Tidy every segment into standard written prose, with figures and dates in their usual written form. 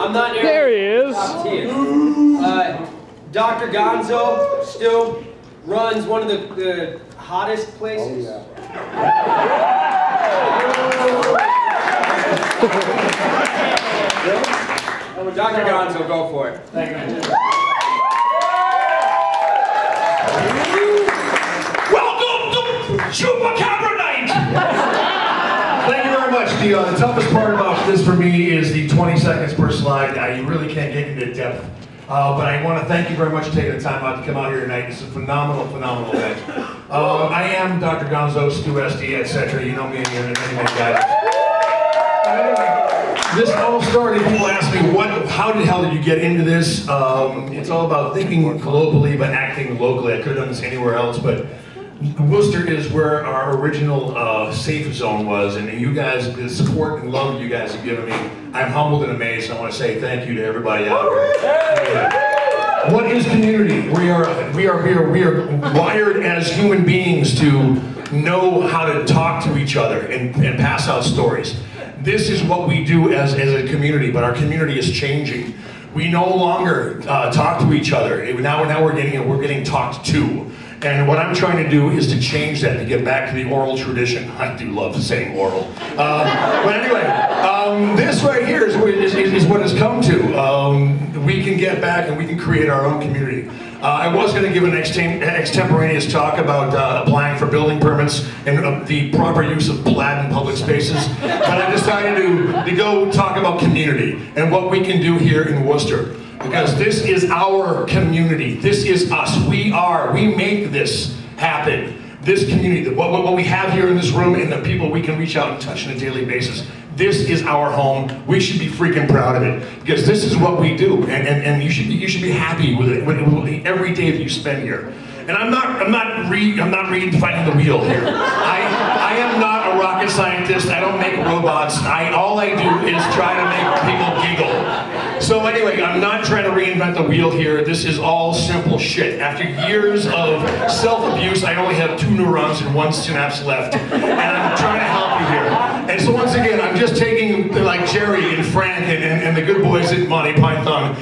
I'm not near. There he is. Dr. Gonzo still runs one of the hottest places. Oh, yeah. Dr. Gonzo, go for it. Thank you. Welcome to Chupacabra Night! Thank you very much. The toughest part about this for me is the 20 seconds per slide. You really can't get into depth. But I want to thank you very much for taking the time out to come out here tonight. It's a phenomenal, phenomenal event. I am Dr. Gonzo, Stu Esty, etc. You know me and many guys. This all started, people ask me, how the hell did you get into this? It's all about thinking globally but acting locally. I could have done this anywhere else, but Worcester is where our original safe zone was, and you guys, the support and love you guys have given me, I'm humbled and amazed. I want to say thank you to everybody out there. What is community? We are wired as human beings to know how to talk to each other and pass out stories. This is what we do as a community, but our community is changing. We no longer talk to each other. Now we're getting talked to. And what I'm trying to do is to change that, to get back to the oral tradition. I do love saying oral. But anyway, this right here is what it's come to. We can get back and we can create our own community. I was going to give an extemporaneous talk about applying for building permits and the proper use of plaid in public spaces, but I decided to go talk about community and what we can do here in Worcester. Because this is our community. This is us. We make this happen. This community, what we have here in this room and the people we can reach out and touch on a daily basis. This is our home. We should be freaking proud of it because this is what we do, and you should be happy with it every day that you spend here. And I'm not reinventing the wheel here. I am not a rocket scientist. I don't make robots. All I do is try to make people giggle. So anyway, I'm not trying to reinvent the wheel here. This is all simple shit. After years of self-abuse, I only have 2 neurons and 1 synapse left, and I'm trying to help you here. And so once again, I'm just taking like Jerry and Frank and the good boys at Monty Python.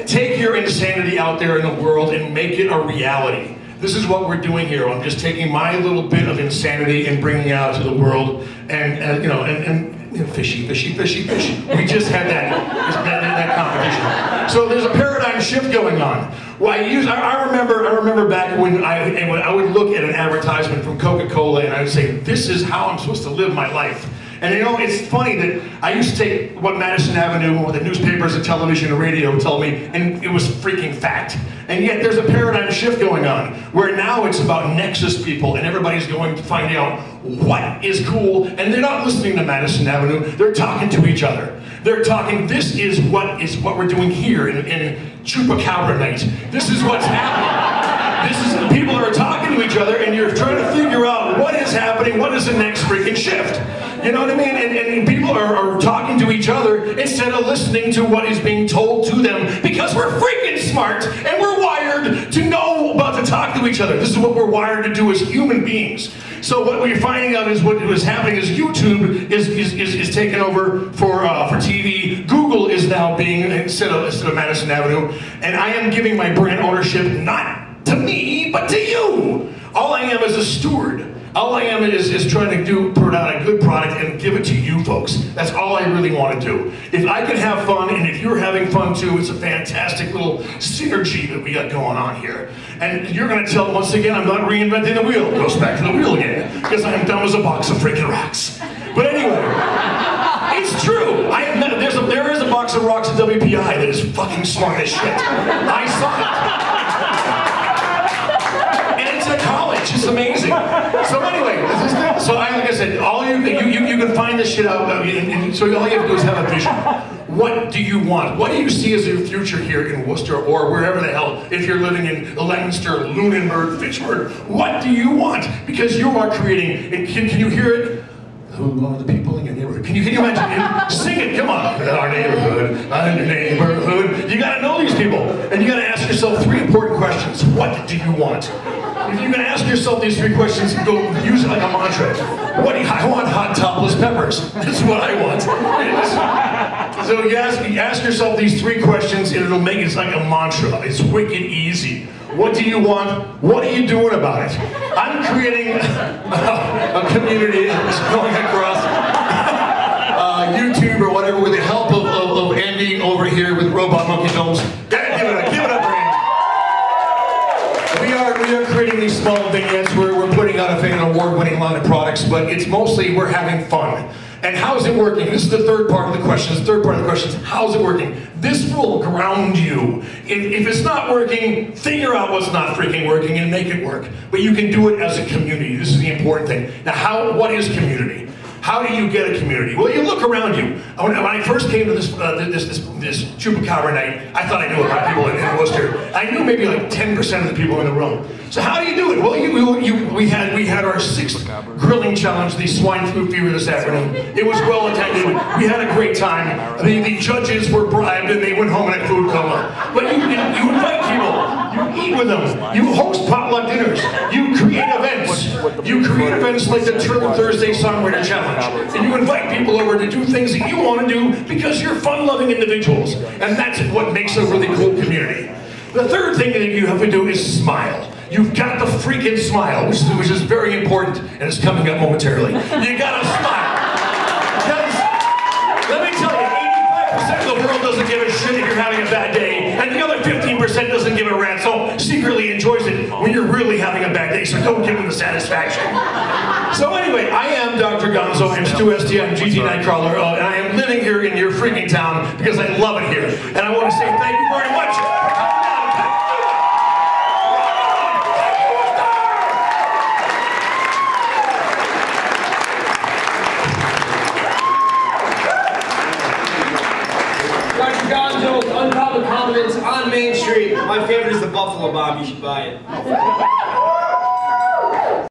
Take your insanity out there in the world and make it a reality. This is what we're doing here. I'm just taking my little bit of insanity and bringing it out to the world, and fishy. We just had that competition. So there's a paradigm shift going on. Well, I remember back when I would look at an advertisement from Coca-Cola and I would say, this is how I'm supposed to live my life. And you know, it's funny that I used to take what Madison Avenue, or the newspapers and television and radio tell me, and it was freaking fact. And yet there's a paradigm shift going on, where now it's about nexus people, and everybody's going to find out what is cool, and they're not listening to Madison Avenue, they're talking to each other. They're talking, this is what we're doing here in Chupacabra Night. This is what's happening. People are talking to each other, and you're trying to figure out what is happening, what is the next freaking shift. You know what I mean? And people are talking to each other instead of listening to what is being told to them, because we're freaking smart and we're wired to know about to talk to each other. This is what we're wired to do as human beings. So what we're finding out is what is happening is YouTube is taking over for TV. Google is now being instead of Madison Avenue, and I am giving my brand ownership not to me but to you. All I am is a steward. All I am is trying to put out a good product and give it to you folks. That's all I really want to do. If I can have fun, and if you're having fun too, it's a fantastic little synergy that we got going on here. And you're going to tell, once again, I'm not reinventing the wheel. It goes back to the wheel again, because I'm dumb as a box of freaking rocks. But anyway, it's true. There is a box of rocks at WPI that is fucking smart as shit. I saw it. And it's at college. It's amazing. So anyway, like I said, all you can find this shit out, and so all you have to do is have a vision. What do you want? What do you see as your future here in Worcester, or wherever the hell, if you're living in Leominster, Lunenburg, Fitchburg, what do you want? Because you are creating, and can you hear it? Who are the people in your neighborhood? Can you imagine it? Sing it, come on. Our neighborhood, You gotta know these people. And you gotta ask yourself 3 important questions. What do you want? If you're gonna ask yourself these 3 questions, go use it like a mantra. I want hot topless peppers. That's what I want. So you ask yourself these 3 questions, and it'll make it like a mantra. It's wicked easy. What do you want? What are you doing about it? I'm creating a community that's going across YouTube or whatever with the help of Andy over here with Robot Monkey Films. Give it up for Andy. We are creating these small vignettes where we're putting out an award-winning line of products, but it's mostly we're having fun. And how's it working? This is the third part of the question. The third part of the question is, how's it working? This will ground you. If it's not working, figure out what's not freaking working and make it work. But you can do it as a community. This is the important thing. Now, what is community? How do you get a community? Well, you look around you. When I first came to this Chupacabra night, I thought I knew a lot of people in Worcester. I knew maybe like 10% of the people in the room. So how do you do it? Well, we had our 6th grilling challenge, the swine flu fever this afternoon. It was well attended. We had a great time. The judges were bribed and they went home in a food coma. But you invite people. You eat with them. You host potluck dinners. You create events. You create events like the Turtle Thursday Songwriter Challenge. And you invite people over to do things that you want to do because you're fun-loving individuals. And that's what makes a really cool community. The third thing that you have to do is smile. You've got to freaking smile, which is very important, and it's coming up momentarily. You gotta smile. Because, let me tell you, 85% of the world doesn't give a shit if you're having a bad day, and the other 15% doesn't give a rat, so secretly enjoys it when you're really having a bad day, so don't give them the satisfaction. So anyway, I am Dr. Gonzo, I'm Stu Esty, I'm GT Nightcrawler, and I am living here in your freaking town because I love it here. And I want to say thank you very much for coming down. Dr. Gonzo's Uncommon Compliments on Main Street. My favorite is the Buffalo Bomb. You should buy it.